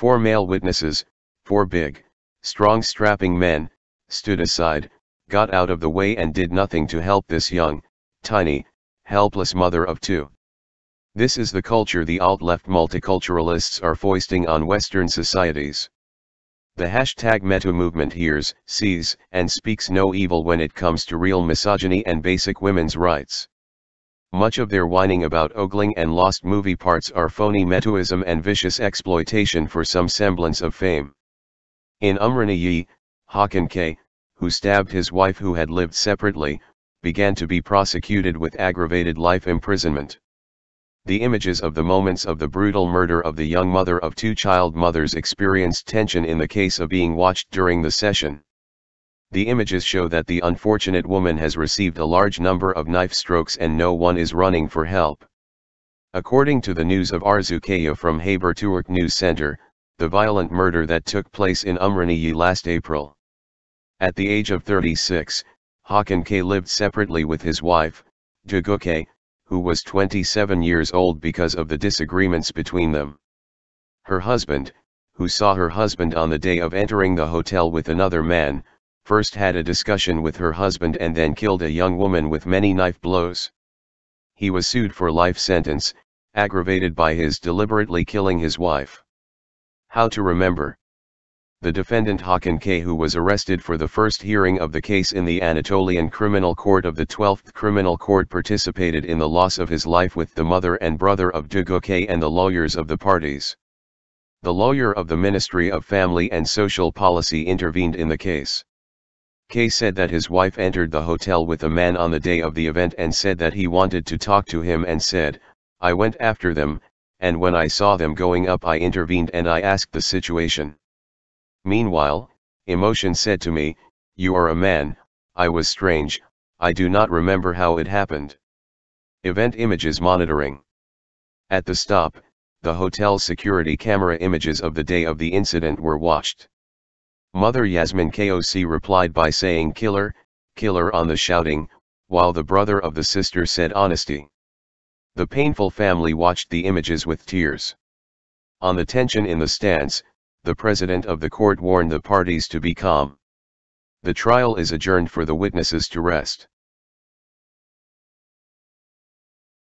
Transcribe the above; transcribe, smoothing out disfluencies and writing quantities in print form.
4 male witnesses, 4 big, strong strapping men, stood aside, got out of the way and did nothing to help this young, tiny, helpless mother of 2. This is the culture the alt-left multiculturalists are foisting on Western societies. The #MeToo movement hears, sees, and speaks no evil when it comes to real misogyny and basic women's rights. Much of their whining about ogling and lost movie parts are phony metooism and vicious exploitation for some semblance of fame. In Umraniyi, Hakan K., who stabbed his wife who had lived separately, began to be prosecuted with aggravated life imprisonment. The images of the moments of the brutal murder of the young mother of 2 child mothers experienced tension in the case of being watched during the session. The images show that the unfortunate woman has received a large number of knife strokes and no one is running for help. According to the news of Arzu Kaya from Haberturk News Center, the violent murder that took place in Umraniyi last April. At the age of 36, Hakan K. lived separately with his wife, Dugu K., who was 27 years old because of the disagreements between them. Her husband, who saw her husband on the day of entering the hotel with another man, first had a discussion with her husband and then killed a young woman with many knife blows. He was sued for life sentence, aggravated by his deliberately killing his wife. How to remember. The defendant Hakan K., who was arrested for the first hearing of the case in the Anatolian Criminal Court of the 12th Criminal Court, participated in the loss of his life with the mother and brother of Dugu K. and the lawyers of the parties. The lawyer of the Ministry of Family and Social Policy intervened in the case. K. said that his wife entered the hotel with a man on the day of the event and said that he wanted to talk to him and said, "I went after them, and when I saw them going up I intervened and I asked the situation. Meanwhile, emotion said to me, 'You are a man.' I was strange, I do not remember how it happened." Event images monitoring. At the stop, the hotel's security camera images of the day of the incident were watched. Mother Yasmin Koc replied by saying "killer, killer" on the shouting, while the brother of the sister said "honesty." The painful family watched the images with tears. On the tension in the stands, the president of the court warned the parties to be calm. The trial is adjourned for the witnesses to rest.